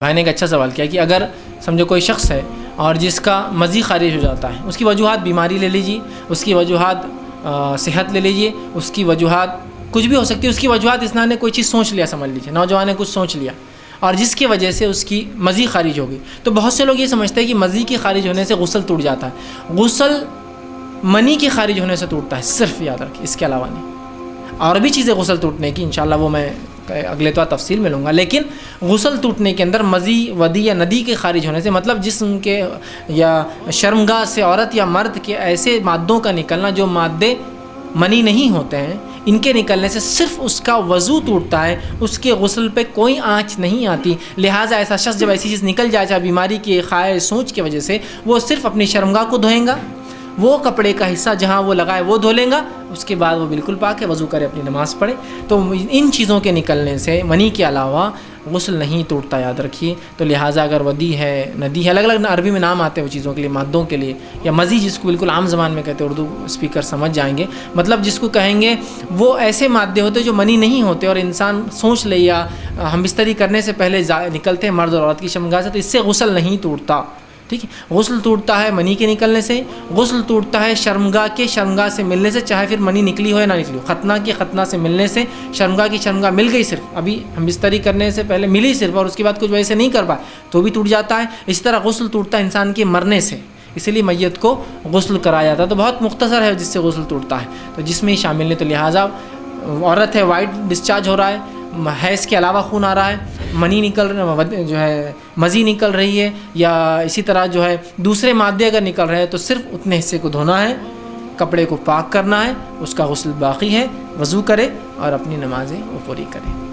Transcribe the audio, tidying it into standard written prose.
بھائی نے ایک اچھا سوال کیا کہ اگر سمجھو کوئی شخص ہے اور جس کا مزی خارج ہو جاتا ہے، اس کی وجوہات بیماری لے لیجیے، اس کی وجوہات صحت لے لیجیے، اس کی وجوہات کچھ بھی ہو سکتی ہے، اس کی وجوہات انسان نے کوئی چیز سوچ لیا، سمجھ لیجیے نوجوان نے کچھ سوچ لیا اور جس کی وجہ سے اس کی مزی خارج ہوگی، تو بہت سے لوگ یہ سمجھتے ہیں کہ مزی کی خارج ہونے سے غسل ٹوٹ جاتا ہے۔ غسل منی کے خارج ہونے سے ٹوٹتا ہے، صرف یاد رکھیے، اس کے علاوہ نہیں۔ اور بھی چیزیں غسل ٹوٹنے کی انشاءاللہ وہ میں اگلے تو تفصیل میں لوں گا، لیکن غسل ٹوٹنے کے اندر مزی ودی یا ندی کے خارج ہونے سے، مطلب جسم کے یا شرمگاہ سے عورت یا مرد کے ایسے مادوں کا نکلنا جو مادے منی نہیں ہوتے ہیں، ان کے نکلنے سے صرف اس کا وضو ٹوٹتا ہے، اس کے غسل پہ کوئی آنچ نہیں آتی۔ لہٰذا ایسا شخص جب ایسی چیز نکل جائے، چاہے بیماری کی خواہش سوچ کی وجہ سے، وہ صرف اپنی شرمگاہ کو دھوئیں گا، وہ کپڑے کا حصہ جہاں وہ لگائے وہ دھو لیں گا، اس کے بعد وہ بالکل پاک ہے، وضو کرے، اپنی نماز پڑھے۔ تو ان چیزوں کے نکلنے سے منی کے علاوہ غسل نہیں ٹوٹتا، یاد رکھیے۔ تو لہٰذا اگر ودی ہے، ندی ہے، الگ الگ عربی میں نام آتے ہیں وہ چیزوں کے لیے، مادوں کے لیے، یا مزی جس کو بالکل عام زبان میں کہتے ہیں، اردو اسپیکر سمجھ جائیں گے، مطلب جس کو کہیں گے وہ ایسے مادے ہوتے جو منی نہیں ہوتے اور انسان سوچ لے یا ہم بستری کرنے سے پہلے نکلتے ہیں مرد اور عورت کی شرمگاہ سے، تو اس سے غسل نہیں ٹوٹتا، ٹھیک ہے۔ غسل ٹوٹتا ہے منی کے نکلنے سے، غسل ٹوٹتا ہے شرمگاہ سے ملنے سے، چاہے پھر منی نکلی ہو یا نہ نکلی ہو، ختنہ سے ملنے سے، شرمگاہ مل گئی، صرف ابھی ہم بستری کرنے سے پہلے ملی صرف، اور اس کے بعد کچھ وجہ سے نہیں کر پائے تو بھی ٹوٹ جاتا ہے۔ اسی طرح غسل ٹوٹتا ہے انسان کے مرنے سے، اسی لیے میت کو غسل کرایا جاتا ہے۔ تو بہت مختصر ہے جس سے غسل ٹوٹتا ہے، تو جس میں ہی شامل نہیں۔ تو لہٰذا عورت ہے، وائٹ ڈسچارج ہو رہا ہے، حیض کے علاوہ خون آ رہا ہے، منی نکل جو ہے مزی نکل رہی ہے، یا اسی طرح جو ہے دوسرے مادے اگر نکل رہے ہیں، تو صرف اتنے حصے کو دھونا ہے، کپڑے کو پاک کرنا ہے، اس کا غسل باقی ہے، وضو کرے اور اپنی نمازیں وہ پوری کرے۔